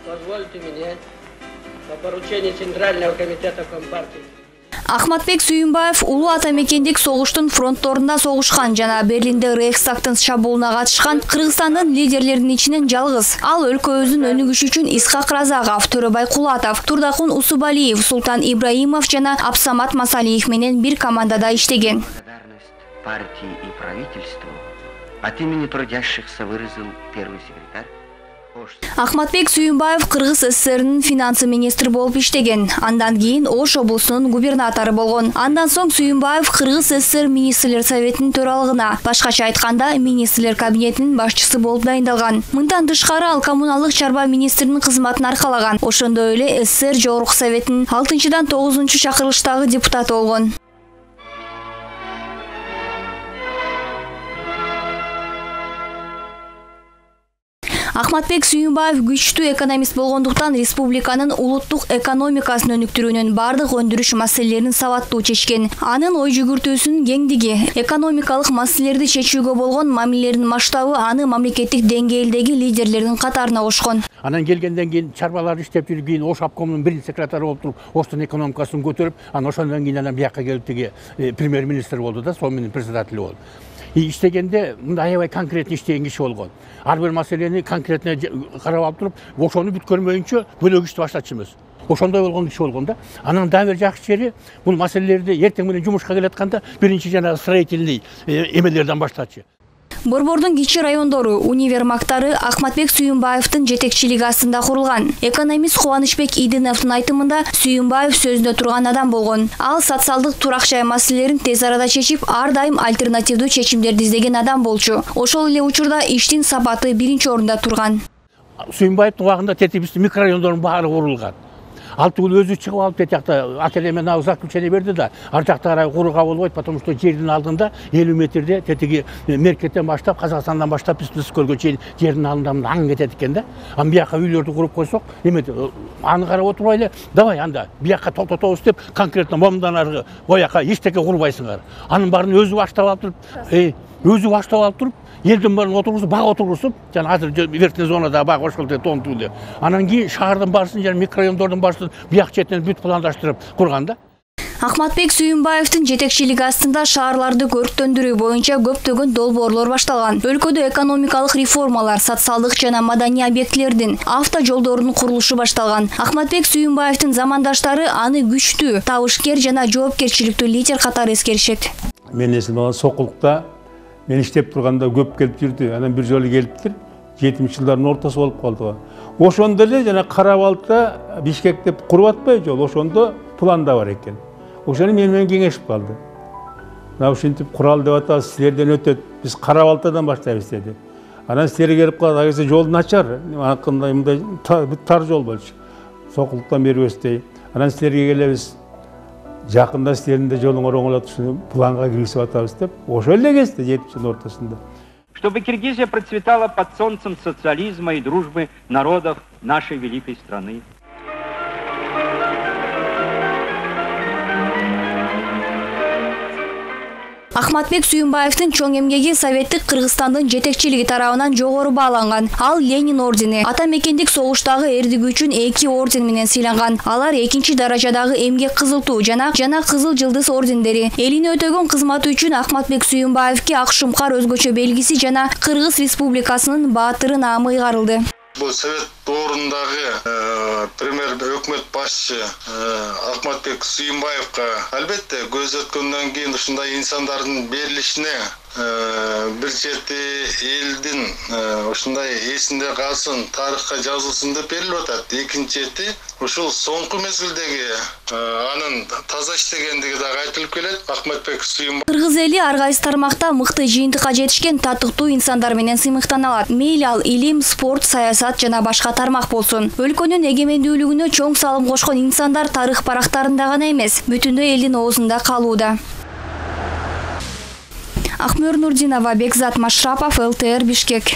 Позвольте мне по поручению Центрального комитета Компартии. Ахматбек Сүйүнбаев улуу атамекендик согуштун фронтторунда согушкан жана Берлинде Рейхстагтын шабуулуна катышкан Кыргызстандын лидерлеринин ичинен жалгыз. Ал өлкөбүздүн өнүгүшү үчүн Исхак Разагов, Төрөбай Кулатов, Турдахун Усубалиев, Султан Ибраимов жана Абсамат Масалиев менен бир командада иштеген. Партии и правительству от имени трудящихся выразил первый секретарь. Ахматбек Сүйүнбаев Кыргыз СССРнын финансы министри болуп иштеген. Андан кийин Ош облусунун губернатору болгон. Андан соң Сүйүнбаев Кыргыз СССР министрлер советинин төралыгына, башкача айтканда, министрлер кабинетинин башчысы болуп дайындалган. Мындан тышкары ал коммуналдык чарба министринин кызматын аркалаган. Ошондой эле СССР Жогорку Советинин 6-9 чакырылыштагы депутаты болгон. Ахматбек Сүйүнбаев күчтүү экономист болгондуктан республиканын улуттук экономикасын өнүктүрүүнүн бардык өндүрүш маселелерин сабаттуу чечкен. Анын ой жүгүртүүсүнүн кеңдиги, экономикалык маселелерди чечүүгө болгон мамилелердин масштабы аны мамлекеттик деңгээлдеги лидерлердин катарына кошкон. Анан келгенден кийин чарбаларды иштеп жүрүп, кийин Ош обкомунун биринчи секретары болуп туруп, Оштун экономикасын көтөрүп, анан ошондон кийин анан бияка келип тиги премьер-министр болду да, сол менен председатель болду. Иштегенде мындай аябай конкретно иштеген киши болгон. Ар бир маселени конкретно карап алып туруп, ошону бүткөрмөйүнчө бөлөк ишти баштатчыбыз. Ошондой болгон киши болгон да. Анан дагы бир жакшы жери, бул маселелерди эртең менен жумушка келатканда биринчи жанагы строительный эмелерден баштачы. Борбордун кичи райондору, универмагтары Ахматбек Сүйүнбаевдин жетекчилиги астында курулган. Экономист Кубанычбек Идиновдун айтымында Сүйүнбаев сөзүндө турган адам болгон. Ал социалдык турак жай маселелерин тез арада чечип, ар дайым альтернативдүү чечимдерди издеген адам болчу. Ошол эле учурда иштин сапаты биринчи орунда турган. Сүйүнбаевдин убагында тетибиздин микрорайондордун баары курулган. Ал түгүл өзү чыгып алып тетякта академияны заключение берди да, ар жакта карай курууга болбойт, потому что жердин алдында 50 метрде тетиги Меркеттен баштап, Казакстандан баштап Пискөлгө чейин жердин алдында аң кетет экен да. Ан бияка үйлөрдү куруп койсок, эмети аны карап отурбайлы, давай анда бияка токтотобуз деп конкретно момундан аркы бояка эчтеке курбайсыңар. Анын баарын өзү баштап алып туруп, элдин баарын отургузуп, бак отургузуп, жана азыр верхний зонада бак ошкылды тонтуу деп. Анан кийин шаардын баарысын жана микрорайондордун баарысын бияк четинен бүт пландаштырып курган да. Ахматбек Сүйүнбаевдин жетекчилиги астында шаарларды көрктөндүрүү боюнча көптөгөн долбоорлор башталган. Өлкөдө экономикалык реформалар, социалдык жана маданий объектилердин, авто жолдордун курулушу башталган. Ахматбек Сүйүнбаевдин замандаштары аны күчтүү, табышкер жана жоопкерчиликтүү лидер катары эскеришет. Мен эсим Сокулукта мен иштеп турганда көп келип жүрдү. Анан бир жолу келиптир. 70-жылдардын ортосу болуп калды. Ошондо эле жана Карабалта Бишкек деп куруп атпай жол, ошондо планда бар экен. Ошону менен кеңешип калды. Мына ушинтип курал деп атабыз, силерден өтөт. Биз Карабалтадан баштайбыз деди. Анан силерге келип калат, агese жол начар. Акындай мындай тар жол болчу. Сокулуктан бери өстөй. Анан силерге келебиз. Жакында силердин де жолуңар оңолот, ушуну планга киргизип атабыз деп. Ошол эле кезде 70-жылдын ортосунда. Чтобы Киргизия процветала под солнцем социализма и дружбы народов нашей великой страны. Ахматбек Сүйүнбаевдин чоң эмгеги Советтик Кыргызстандын жетекчилиги тарабынан жогору бааланган. Ал Ленин ордени, атамекендик согуштагы эрдиги үчүн 2 орден менен сыйланган. Алар 2-чи даражадагы эмгек кызыл туу жана кызыл жылдыз ордендери. Элине өтөгөн кызматы үчүн Ахматбек Сүйүнбаевке ак шумкар өзгөчө белгиси жана Кыргыз Республикасынын баатыры наамы ыйгарылды. Бул Совет доорундагы премьер өкмөт башчы Ахматбек Сүйүнбаевга албетте көз өткөндөн кийин ушундай инсандардын берилишине бир чети элдин ушундай эсинде калсын, тарыхка жазылсын деп берилип атат. Экинчи чети ушул соңку мезгилдеги анын таза иштегендиги дагы айтылып келет. Ахматбек Сүйүнбаев Кыргыз эли ар кайсы тармакта мыкты жыйынтыкка жетишкен татыктуу инсандар менен сыймыктаналат. Мейли ал илим, спорт, саясат жана башка тармак болсун. Өлкөнүн эгемендүүлүгүнө чоң салым кошкон инсандар тарых барактарында гана эмес, бүтүндөй элдин оозунда калууда. Ахмёр Нурдинова, Бекзат Машрапов, ЛТР, Бишкек.